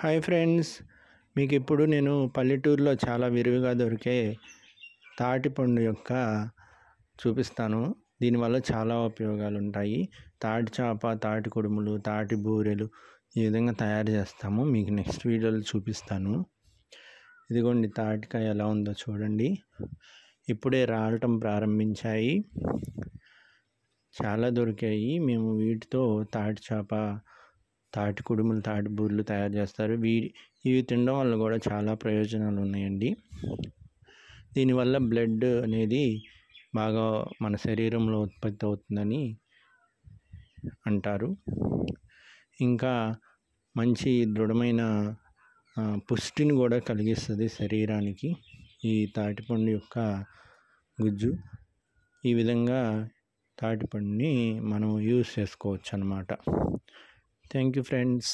Hi friends, మీకు ఇప్పుడు నేను పల్లెటూరులో చాలా విరివిగా దొరికే తాటిపండు యొక్క చూపిస్తాను. దీనివల్ల చాలా ఉపయోగాలు ఉంటాయి. తాటి చేప, తాటి కుడుములు, తాటి బూరెలు ఈ విధంగా తయారు చేస్తాము. మీకు నెక్స్ట్ వీడియోలో చూపిస్తాను. ఇదిగోండి తాటికాయ ఎలా ఉందో చూడండి. ఇప్పుడే రాలటం ప్రారంభించాయి. చాలా దొరికాయి. మేము వీటితో తాటి చేప, తాటి కుడుములు, తాటి బూరెలు తయారు చేస్తారు. ఇవి తినడం వల్ల కూడా చాలా ప్రయోజనాలు ఉన్నాయండి. దీనివల్ల బ్లడ్ అనేది బాగా మన శరీరంలో ఉత్పత్తి అవుతుందని అంటారు. ఇంకా మంచి దృఢమైన పుష్టిని కూడా కలిగిస్తుంది శరీరానికి ఈ తాటిపండు యొక్క గుజ్జు. ఈ విధంగా తాటిపండుని మనం యూజ్ చేసుకోవచ్చు అన్నమాట. Thank you friends.